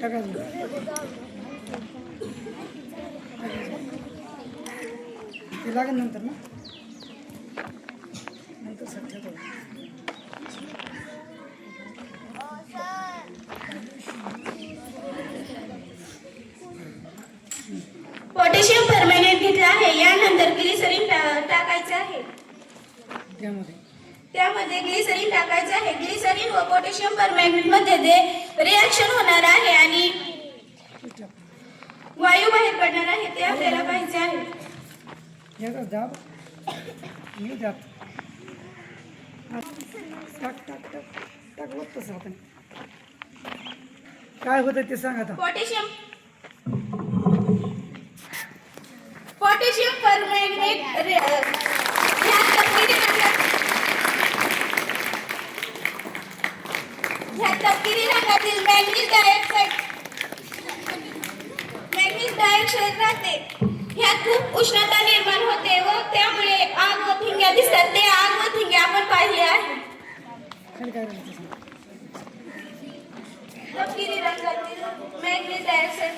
टाका ते लागेल नंतर ना नंतर सध्या पोटॅशियम परमॅंगनेट घेतलं आहे. यानंतर ग्लिसरीन टाकायचं आहे. त्यामध्ये ग्लिसरीन टाकायचं आहे. ग्लिसरीन व पोटॅशियम परमॅंगनेट मध्ये जे रिॲक्शन होणार आहे आणि वायू बाहेर पडणार आहे ते आपल्याला पाहायचे आहे. याचा दाब मी जात टाक टाक टाक टाक बघतोस आपण काय होतं ते सांग आता. पोटॅशियम परमॅंगनेट ह्या तपकिरी रंगातील मॅग्नीज डायऑक्साईड राहते. ह्यात खूप उष्णता निर्माण होते व त्यामुळे आग व ठिणग्या दिसतात. ते आग व ठिणग्या आपण पाहिले आहे. तपकिरी रंगातील मॅग्नीज डायऑक्साईड